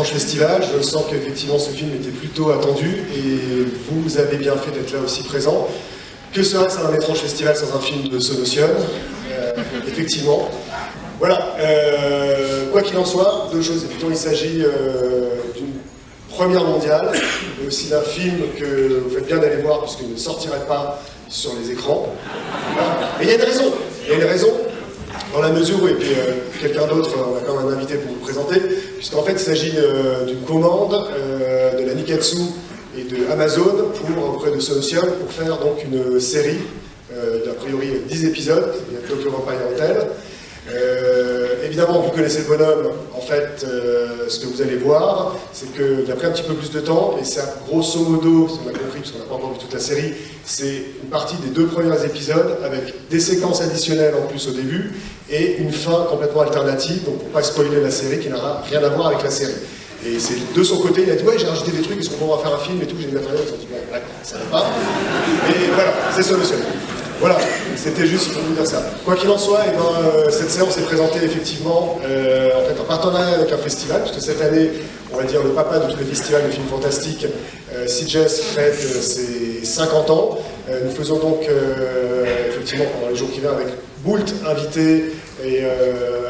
Étrange Festival. Je sens qu'effectivement ce film était plutôt attendu et vous avez bien fait d'être là aussi présent. Que serait-ce un étrange festival sans un film de Sonotion? Effectivement. Voilà. Quoi qu'il en soit, deux choses. Évidemment, il s'agit d'une première mondiale, mais aussi d'un film que vous faites bien d'aller voir puisqu'il ne sortirait pas sur les écrans. Voilà. Et il y a une raison. Il y a une raison. Dans la mesure où, et puis quelqu'un d'autre, on a quand même un invité pour vous présenter, puisqu'en fait il s'agit d'une commande de la Nikkatsu et de Amazon auprès de Sonotion pour faire donc une série d'a priori 10 épisodes, il y a Tokyo Vampire Hotel. Évidemment, vous connaissez le bonhomme, en fait, ce que vous allez voir, c'est qu'il a pris un petit peu plus de temps, et c'est grosso modo, si on a compris, parce qu'on n'a pas encore vu toute la série, c'est une partie des 2 premiers épisodes, avec des séquences additionnelles en plus au début, et une fin complètement alternative, donc pour ne pas spoiler la série, qui n'aura rien à voir avec la série. Et c'est de son côté, il a dit ouais, j'ai rajouté des trucs, est-ce qu'on pourra faire un film et tout, j'ai dit matériel, ils ont dit bon, d'accord, ça va pas. Et voilà, c'est solutionné. Voilà, c'était juste pour vous dire ça. Quoi qu'il en soit, eh ben, cette séance est présentée effectivement en fait, en partenariat avec un festival, puisque cette année, on va dire le papa de tous les festivals de films fantastiques, CJS fête ses 50 ans. Nous faisons donc effectivement pendant les jours qui viennent avec Boult invité et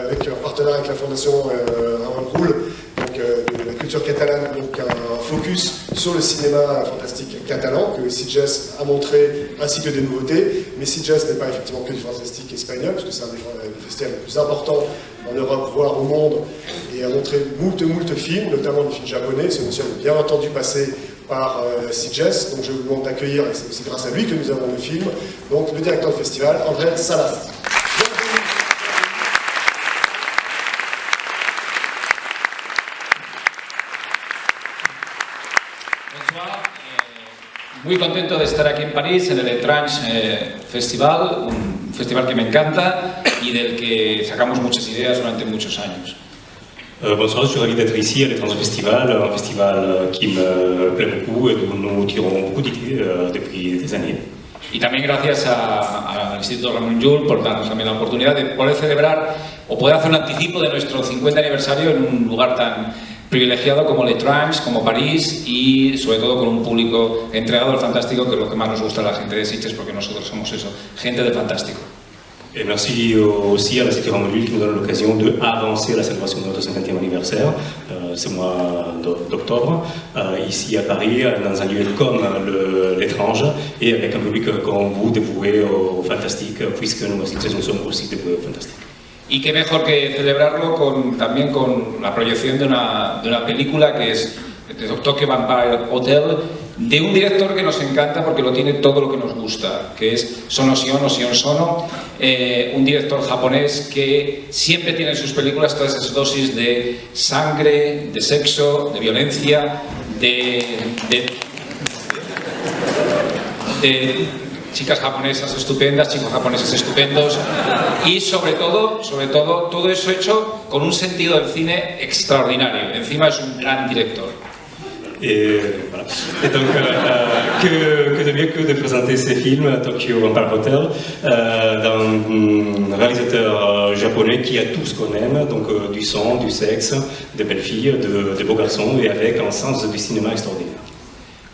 avec un partenariat avec la fondation Ramon Roule, donc de la culture catalane, donc un focus sur le cinéma fantastique catalan que CJS a montré, ainsi que des nouveautés. Mais CJS n'est pas effectivement que du fantastique espagnol, parce que c'est un des festivals les plus importants en Europe, voire au monde, et a montré moult films, notamment des films japonais. C'est aussi bien entendu passé par CJS, donc je vous demande d'accueillir, et c'est aussi grâce à lui que nous avons le film, donc le directeur du festival, André Salas. Muy contento de estar aquí en París, en el Étrange Festival, un festival que me encanta y del que sacamos muchas ideas durante muchos años. Bonsoir, je suis ravi d'être ici à l'Étrange Festival, un festival qui me plaît beaucoup et dont nous tirons beaucoup d'idées depuis des années. Y también gracias al Instituto Ramon Llull por darnos también la oportunidad de poder celebrar o poder hacer un anticipo de nuestro 50 aniversario en un lugar tan privilegiado como l'Étrange, como París y sobre todo con un público entregado al fantástico, que es lo que más nos gusta a la gente de Sitges, porque nosotros somos eso, gente de fantástico. Et merci aussi à l'Institut Ramon Llull qui nous donne l'occasion d'avancer la célébration de notre 50e anniversaire, ce mois d'octobre, ici à Paris, dans un lieu comme l'Étrange, et avec un public comme vous dévoué au fantastique, puisque nous aussi nous sommes aussi dévoués au fantastique. Y qué mejor que celebrarlo también con la proyección de una película que es de Tokyo Vampire Hotel, de un director que nos encanta porque lo tiene todo lo que nos gusta, que es Sonotion Sono, un director japonés que siempre tiene en sus películas todas esas dosis de sangre, de sexo, de violencia, de chicas japonesas estupendas, chicos japoneses estupendos y sobre todo todo eso hecho con un sentido del cine extraordinario. Encima es un gran director. Et, voilà. Et donc, que de mieux que de présenter ces films, Tokyo Vampire Hotel, d'un réalisateur japonais qui a tout ce qu'on aime, donc du sang, du sexe, des belles filles, de beaux garçons, et avec un sens du cinéma extraordinaire.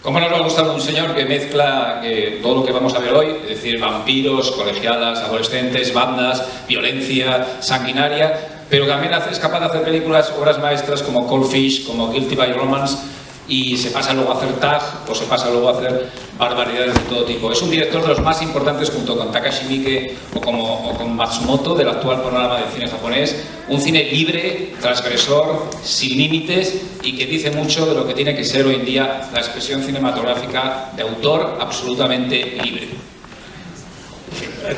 ¿Cómo nos va a gustar un señor que mezcla todo lo que vamos a ver hoy, es decir, vampiros, colegialas, adolescentes, bandas, violencia sanguinaria, pero también es capaz de hacer películas, obras maestras como Cold Fish, como Guilty by Romance, y se pasa luego a hacer Tag o se pasa luego a hacer barbaridades de todo tipo. Es un director de los más importantes junto con Takashi Miike o con Matsumoto del actual panorama del cine japonés. Un cine libre, transgresor, sin límites y que dice mucho de lo que tiene que ser hoy en día la expresión cinematográfica de autor absolutamente libre.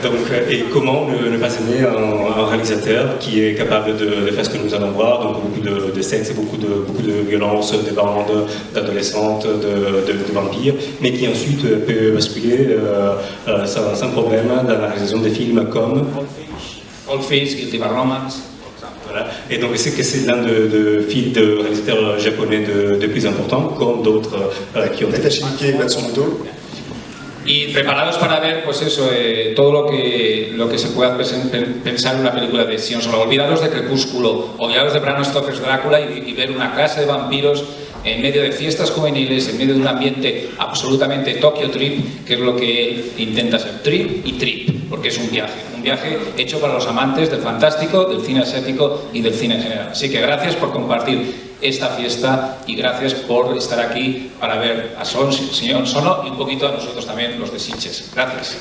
Donc, et comment ne pas aimer un réalisateur qui est capable de faire ce que nous allons voir, donc beaucoup de sexe, beaucoup de violence, de bandes, d'adolescentes, de vampires, mais qui ensuite peut basculer sans problème dans la réalisation des films comme Cold Fish, Guilty by Romance. Voilà. Et donc c'est que c'est l'un de réalisateurs japonais de plus importants, comme d'autres qui ont Takashi Miike et Matsumoto. Y preparados para ver, pues eso, todo lo que se pueda pensar en una película de Sion Sono. Olvidaros de Crepúsculo, olvidaros de Bram Stoker's Drácula y ver una clase de vampiros en medio de fiestas juveniles, en medio de un ambiente absolutamente Tokyo Trip, que es lo que él intenta hacer. Trip y trip, porque es un viaje hecho para los amantes del fantástico, del cine asiático y del cine en general. Así que gracias por compartir esta fiesta y gracias por estar aquí para ver a Sion Sono y un poquito a nosotros también, los de Sitges. Gracias.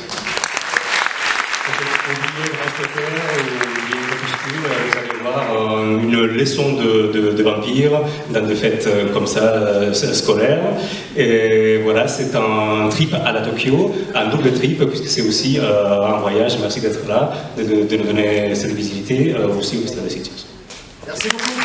Vous allez voir une leçon de vampire dans des fêtes comme ça, scolaires. Et voilà, c'est un trip à la Tokyo, un double trip, puisque c'est aussi un voyage. Merci d'être là, de nous donner cette visibilité aussi au Festival de Sitges. Merci beaucoup.